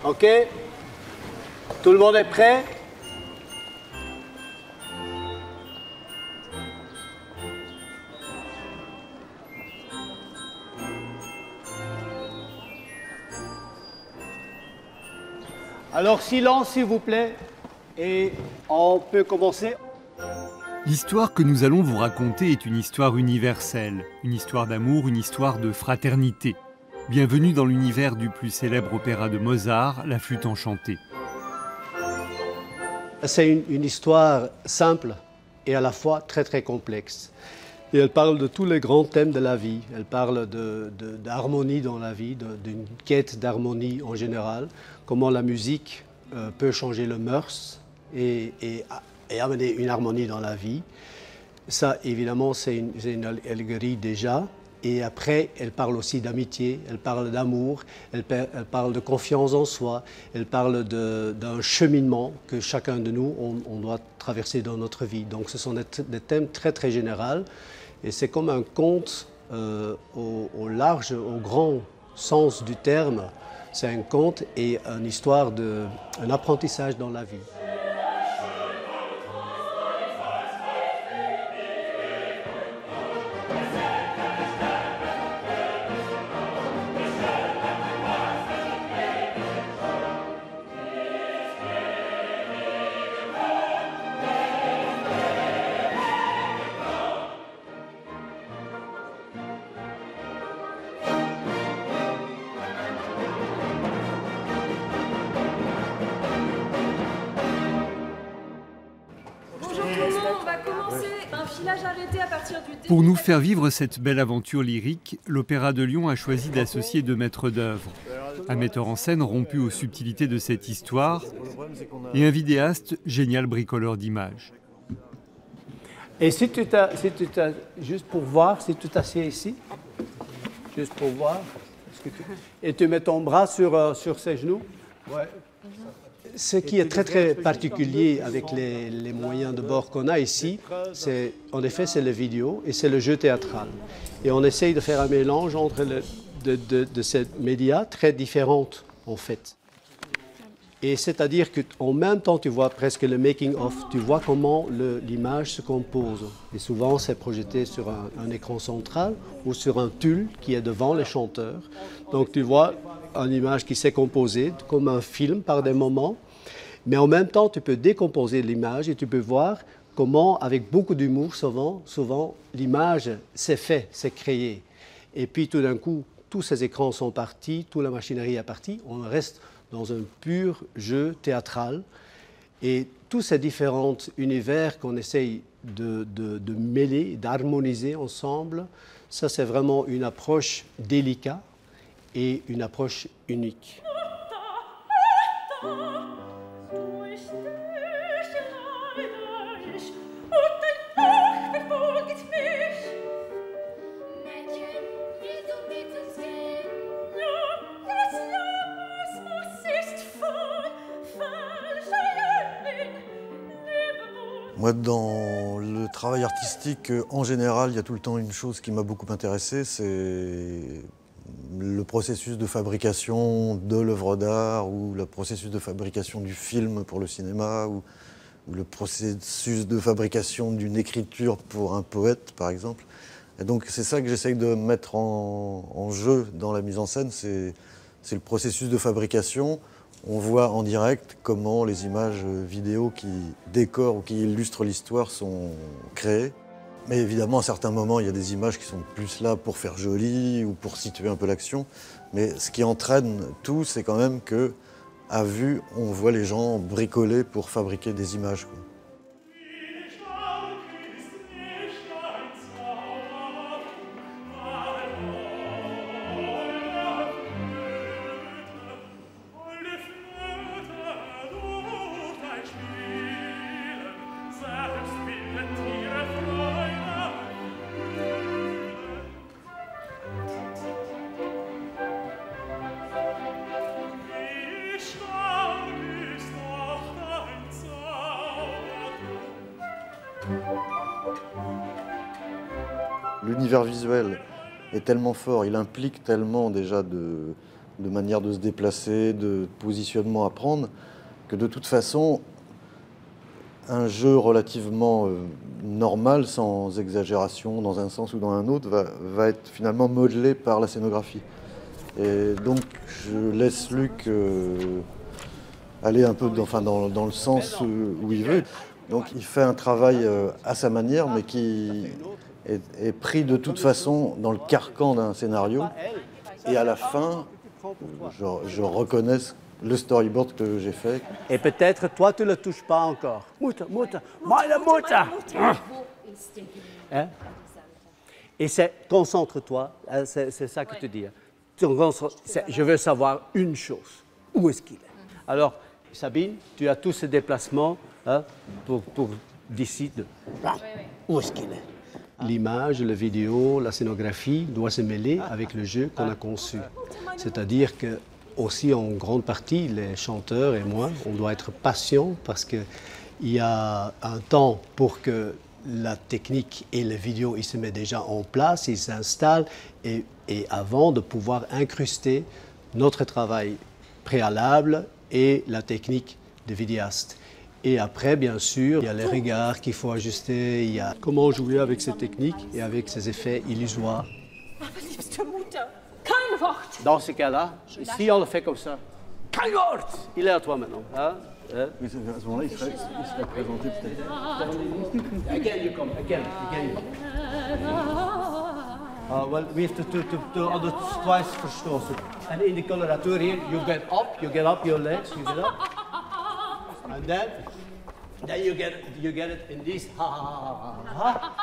Ok? Tout le monde est prêt? Alors, silence, s'il vous plaît, et on peut commencer. L'histoire que nous allons vous raconter est une histoire universelle, une histoire d'amour, une histoire de fraternité. Bienvenue dans l'univers du plus célèbre opéra de Mozart, La Flûte enchantée. C'est une histoire simple et à la fois très très complexe. Et elle parle de tous les grands thèmes de la vie. Elle parle d'harmonie dans la vie, d'une quête d'harmonie en général, comment la musique peut changer le mœurs et amener une harmonie dans la vie. Ça, évidemment, c'est une allégorie déjà. Et après, elle parle aussi d'amitié, elle parle d'amour, elle parle de confiance en soi, elle parle d'un cheminement que chacun de nous, on doit traverser dans notre vie. Donc ce sont des thèmes très très généraux. Et c'est comme un conte au large, au grand sens du terme. C'est un conte et une histoire un apprentissage dans la vie. Pour nous faire vivre cette belle aventure lyrique, l'Opéra de Lyon a choisi d'associer deux maîtres d'œuvre. Un metteur en scène rompu aux subtilités de cette histoire et un vidéaste génial bricoleur d'images. Et si tu juste pour voir, si tu t'assieds ici, juste pour voir, et tu mets ton bras sur ses genoux. Ouais. Ce qui est très très particulier avec les moyens de bord qu'on a ici, en effet c'est la vidéo et c'est le jeu théâtral. Et on essaye de faire un mélange entre de ces médias très différents en fait. Et c'est-à-dire qu'en même temps tu vois presque le making-of, tu vois comment l'image se compose. Et souvent c'est projeté sur un écran central ou sur un tulle qui est devant les chanteurs. Donc tu vois une image qui s'est composée comme un film par des moments. Mais en même temps, tu peux décomposer l'image et tu peux voir comment, avec beaucoup d'humour, souvent l'image s'est faite, s'est créée. Et puis tout d'un coup, tous ces écrans sont partis, toute la machinerie est partie, on reste dans un pur jeu théâtral. Et tous ces différents univers qu'on essaye de mêler, d'harmoniser ensemble, ça c'est vraiment une approche délicate et une approche unique. Moi, dans le travail artistique, en général, il y a tout le temps une chose qui m'a beaucoup intéressé, c'est le processus de fabrication de l'œuvre d'art ou le processus de fabrication du film pour le cinéma ou le processus de fabrication d'une écriture pour un poète, par exemple. Et donc, c'est ça que j'essaye de mettre en jeu dans la mise en scène, c'est le processus de fabrication. On voit en direct comment les images vidéo qui décorent ou qui illustrent l'histoire sont créées. Mais évidemment, à certains moments, il y a des images qui sont plus là pour faire joli ou pour situer un peu l'action. Mais ce qui entraîne tout, c'est quand même que, à vue, on voit les gens bricoler pour fabriquer des images, quoi. L'univers visuel est tellement fort, il implique tellement déjà de de manière de se déplacer, de positionnement à prendre, que de toute façon, un jeu relativement normal, sans exagération dans un sens ou dans un autre, va être finalement modelé par la scénographie. Et donc je laisse Luc aller un peu dans le sens où il veut. Donc il fait un travail à sa manière, mais qui est pris de toute façon dans le carcan d'un scénario. Et à la fin, je reconnais le storyboard que j'ai fait. Et peut-être, toi, tu ne le touches pas encore. Mutter, Mutter, meine Mutter. Hein? Et concentre-toi, c'est ça que tu dis. Je veux savoir une chose. Où est-ce qu'il est? Alors, Sabine, tu as tous ces déplacements pour d'ici. Où est-ce qu'il est? L'image, la vidéo, la scénographie doit se mêler avec le jeu qu'on a conçu. C'est-à-dire que aussi en grande partie, les chanteurs et moi, on doit être patients parce qu'il y a un temps pour que la technique et la vidéo se mettent déjà en place, ils s'installent et avant de pouvoir incruster notre travail préalable et la technique de vidéaste. Et après, bien sûr, il y a les regards qu'il faut ajuster, il y a comment jouer avec ces techniques et avec ces effets illusoires. Dans ce cas-là, si on le fait comme ça, kein Wort! Il est à toi maintenant. Hein? Mais à ce moment-là, il serait présenté peut-être. Again you come, again you come. Well, we have to on the twice verstoßen. And in the coloratur here, you get up your legs, you get up. And then you get it in this ha ha ha ha.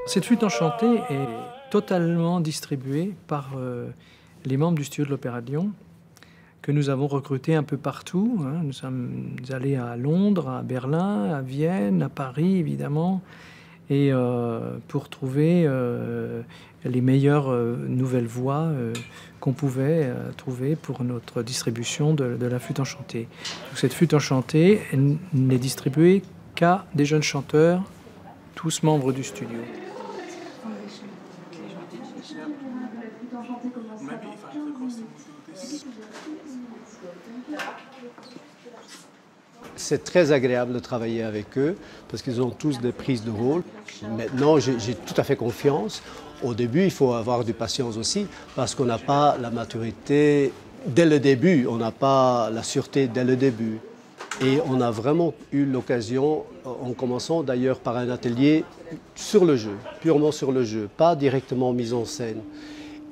Cette flûte enchantée est totalement distribuée par les membres du studio de l'Opéra de Lyon, que nous avons recrutés un peu partout. Nous sommes allés à Londres, à Berlin, à Vienne, à Paris, évidemment, et pour trouver les meilleures nouvelles voix qu'on pouvait trouver pour notre distribution de la flûte enchantée. Donc, cette flûte enchantée n'est distribuée qu'à des jeunes chanteurs, tous membres du studio. C'est très agréable de travailler avec eux parce qu'ils ont tous des prises de rôle. Maintenant, j'ai tout à fait confiance. Au début, il faut avoir du patience aussi parce qu'on n'a pas la maturité dès le début, on n'a pas la sûreté dès le début. Et on a vraiment eu l'occasion, en commençant d'ailleurs par un atelier sur le jeu, purement sur le jeu, pas directement mise en scène.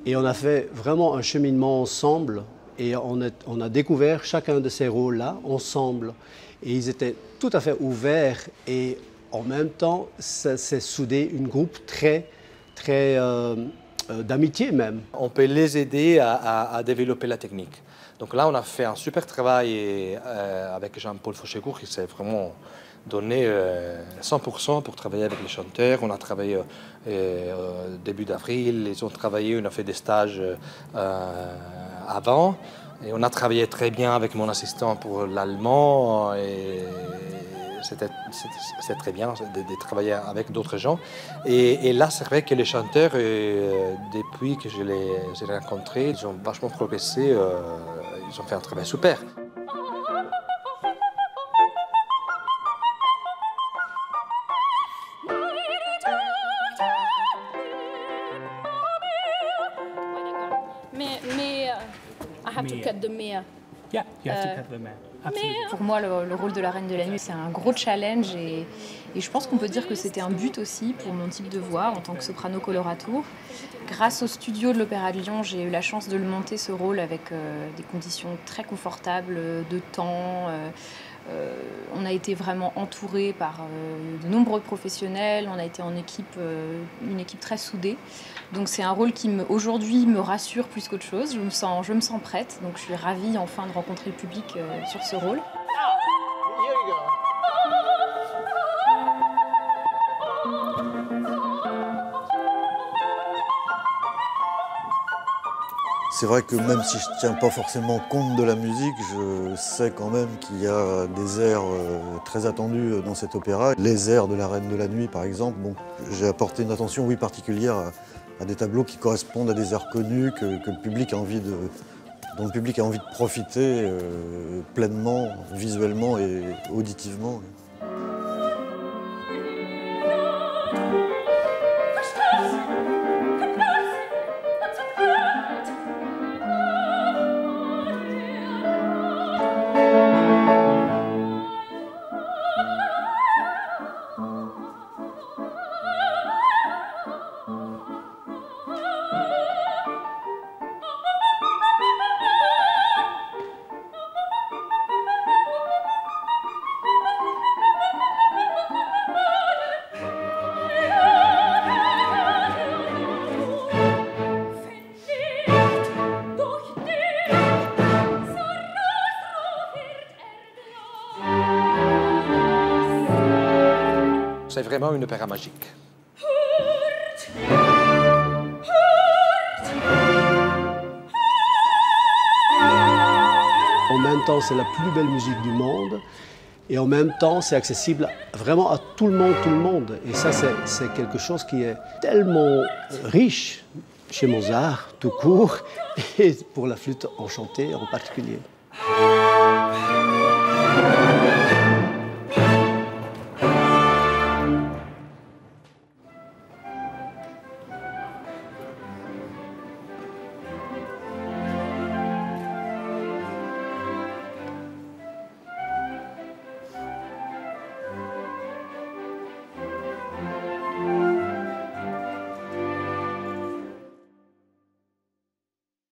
Et on a fait vraiment un cheminement ensemble et on a découvert chacun de ces rôles-là ensemble. Et ils étaient tout à fait ouverts et en même temps, ça s'est soudé une groupe très d'amitié même. On peut les aider à développer la technique. Donc là, on a fait un super travail avec Jean-Paul Fauchecourt qui s'est vraiment donné 100% pour travailler avec les chanteurs. On a travaillé début d'avril, ils ont travaillé, on a fait des stages avant. Et on a travaillé très bien avec mon assistant pour l'allemand et c'était très bien de travailler avec d'autres gens. Et là, c'est vrai que les chanteurs, depuis que je les ai rencontrés, ils ont vachement progressé, ils ont fait un travail super. I have to cut the mea. Pour moi, le rôle de la Reine de la Nuit, c'est un gros challenge et je pense qu'on peut dire que c'était un but aussi pour mon type de voix en tant que soprano coloratour. Grâce au studio de l'Opéra de Lyon, j'ai eu la chance de le monter ce rôle avec des conditions très confortables de temps. On a été vraiment entouré par de nombreux professionnels, on a été en équipe, une équipe très soudée. Donc c'est un rôle qui aujourd'hui me rassure plus qu'autre chose, je me sens prête, donc je suis ravie enfin de rencontrer le public sur ce rôle. C'est vrai que même si je ne tiens pas forcément compte de la musique, je sais quand même qu'il y a des airs très attendus dans cet opéra. Les airs de la Reine de la Nuit, par exemple. Bon, j'ai apporté une attention particulière à des tableaux qui correspondent à des airs connus dont le public a envie de profiter pleinement, visuellement et auditivement. C'est vraiment une opéra magique. En même temps, c'est la plus belle musique du monde. Et en même temps, c'est accessible vraiment à tout le monde. Et ça, c'est quelque chose qui est tellement riche chez Mozart, tout court, et pour la flûte enchantée en particulier.